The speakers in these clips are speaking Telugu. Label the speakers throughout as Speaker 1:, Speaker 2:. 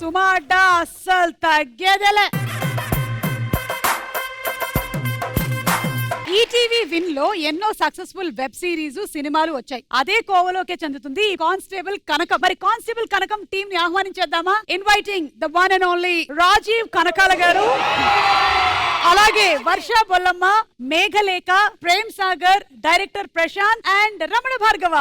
Speaker 1: సుమా అడ్డా అస్సలు తగ్గేదేలే. ఈటీవీ విన్ లో ఎన్నో సక్సెస్ఫుల్ వెబ్ సిరీస్ సినిమాలు వచ్చాయి. అదే కోవలోకే చెందుతుంది ఈ కానిస్టేబుల్ కనకం. మరి కానిస్టేబుల్ కనకం టీమ్ ని ఆహ్వానించేద్దామా? Inviting the one and only Rajeev Kanakala garu, అలాగే వర్ష బొల్లమ్మ, మేఘలేఖ, ప్రేమ్ సాగర్, డైరెక్టర్ ప్రశాంత్ అండ్ రమణ భార్గవ.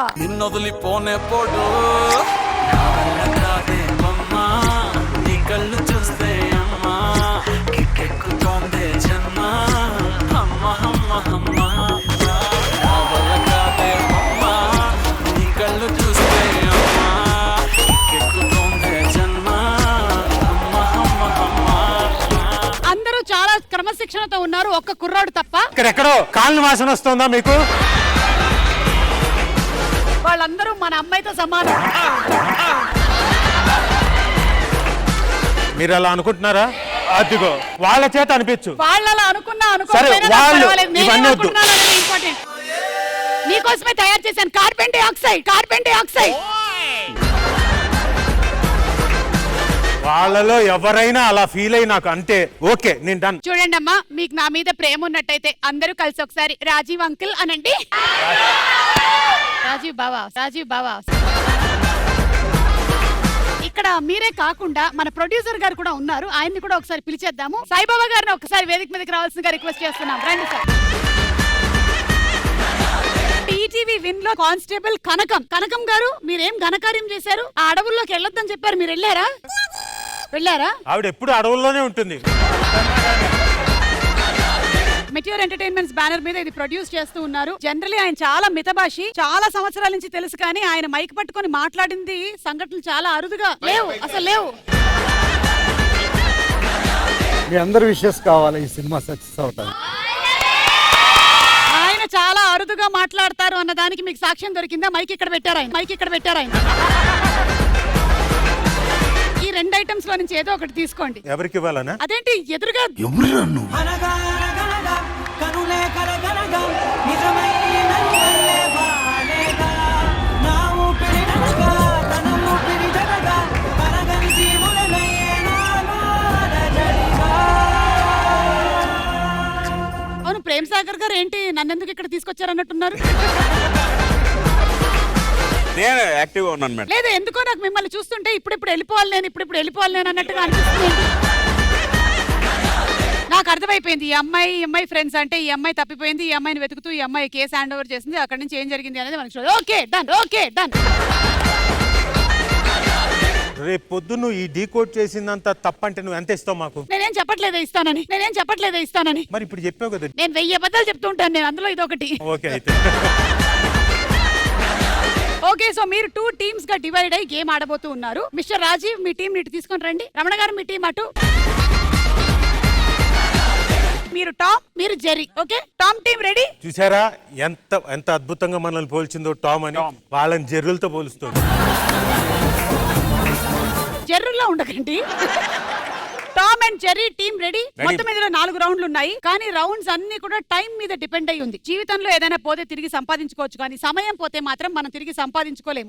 Speaker 1: అందరూ చాలా క్రమశిక్షణతో ఉన్నారు, ఒక్క కుర్రాడు తప్ప.
Speaker 2: ఇక్కడెక్కడో కాళ్ళ వాసన వస్తుందా మీకు?
Speaker 1: వాళ్ళందరూ మన అమ్మాయితో సమానం.
Speaker 2: మీరు అలా అనుకుంటున్నారా? అదిగో వాళ్ళ చేత అనిపించు.
Speaker 1: వాళ్ళు అలా అనుకున్నా ఇంపార్టెంట్. నీకోసమే తయారు చేశాను కార్బన్ డైఆక్సైడ్.
Speaker 2: వాళ్ళలో ఎవరైనా అలా ఫీల్ అయ్యి నాకు అంటే ఓకే, నేను డన్.
Speaker 1: చూడండి అమ్మా, మీకు నా మీద ప్రేమ ఉన్నట్టయితే అందరూ కలిసి ఒకసారి రాజీవ్ అంకుల్ అనండి. రాజీవ్ బావా. ఇక్కడ మీరే కాకుండా మన ప్రొడ్యూసర్ గారు కూడా ఉన్నారు, ఆయన్ని కూడా ఒకసారి పిలిచేద్దాము. సాయిబాబా గారిని ఒకసారి వేదిక మీదకి రావాల్సిందిగా రిక్వెస్ట్ చేస్తున్నాం. రండి సార్. ఈటీవీ విన్ లో కానిస్టేబుల్ కనకం గారు, మీరేం ఘనకార్యం చేశారు? ఆ అడవుల్లోకి వెళ్ళొద్దని చెప్పారు, మీరు వెళ్ళారా?
Speaker 2: ఆవిడ ఎప్పుడు అడవుల్లోనే ఉంటుంది.
Speaker 1: మెట్యూర్ ఎంటర్టైన్మెంట్స్ బ్యానర్ మీద ఇది ప్రొడ్యూస్ చేస్తూ ఉన్నారు. జనరలీ ఆయన చాలా మితభాషి, చాలా సంవత్సరాల నుంచి తెలుసు, కానీ ఆయన మైక్ పట్టుకొని మాట్లాడింది సంఘటనలు చాలా అరుదుగా లేవు, అసలు లేవు.
Speaker 3: మీ అందరి విషెస్ కావాలి ఈ సినిమా సక్సెస్ అవుతాయి.
Speaker 1: ఆయన చాలా అరుదుగా మాట్లాడతారు అన్న దానికి మీకు సాక్ష్యం దొరికిందా? మైక్ ఇక్కడ పెట్టారు ఆయన. ఈ రెండు ఐటమ్స్ లో నుంచి ఏదో ఒకటి తీసుకోండి.
Speaker 2: ఎవరికి ఇవ్వాలనా?
Speaker 1: అదేంటి ఎదురుగా? అవును, ప్రేమ్ సాగర్ గారు ఏంటి నన్నెందుకు ఇక్కడ తీసుకొచ్చారన్నట్టున్నారు?
Speaker 4: నేను యాక్టివ్గా ఉన్నాను మేడం.
Speaker 1: లేదు, ఎందుకో నాకు మిమ్మల్ని చూస్తుంటే ఇప్పుడు వెళ్ళిపోవాలి నేను అన్నట్టుగా అనిపిస్తుంది. నాకు అర్థమైపోయింది, ఈ అమ్మాయి ఫ్రెండ్స్ అంటే ఈ అమ్మాయి తప్పిపోయింది, ఈ అమ్మాయిని వెతుకుతూ ఈ అమ్మాయి కేసు హ్యాండ్ ఓవర్ చేసింది, అక్కడి నుంచి ఏం జరిగింది అనేది మనకి చూడాలి. Okay done.
Speaker 2: రేపు పొద్దు నువ్వు ఈ డీకోడ్ చేసిందంత తప్పంటే నువ్వు ఎంత ఇస్తావు మాకు?
Speaker 1: నేనేం చెప్పట్లేదే ఇస్తానని.
Speaker 2: మరి ఇప్పుడు చెప్పావు కదా.
Speaker 1: నేను 1000 అబద్ధాలు చెప్తూ ఉంటాను, నేను అందులో ఇదొకటి.
Speaker 2: ఓకే అయితే.
Speaker 1: ఓకే, సో మీరు 2 టీమ్స్ గా డివైడ్ అయ్యి గేమ్ ఆడబోతూ ఉన్నారు. మిస్టర్ రాజీవ్, మీ టీం ఇటు తీసుకొని రండి. రమణ గారు, మీ టీం అటు. మీరు టామ్, మీరు Jerry. Okay, Tom team ready?
Speaker 2: చూసారా ఎంత అద్భుతంగా మనల్ని పోల్చిందో టామ్ అని. వాళ్ళని జెర్రులతో పోలుస్తుంది.
Speaker 1: జెర్రుల్లో ఉండకండి. Tom and Jerry team ready. మొత్తం ఇందులో 4 రౌండ్లు ఉన్నాయి, కానీ రౌండ్స్ అన్ని కూడా టైం మీద డిపెండ్ అయి ఉంది. జీవితంలో ఏదైనా పోతే తిరిగి సంపాదించుకోవచ్చు, కానీ సమయం పోతే మాత్రం మనం తిరిగి సంపాదించుకోలేము.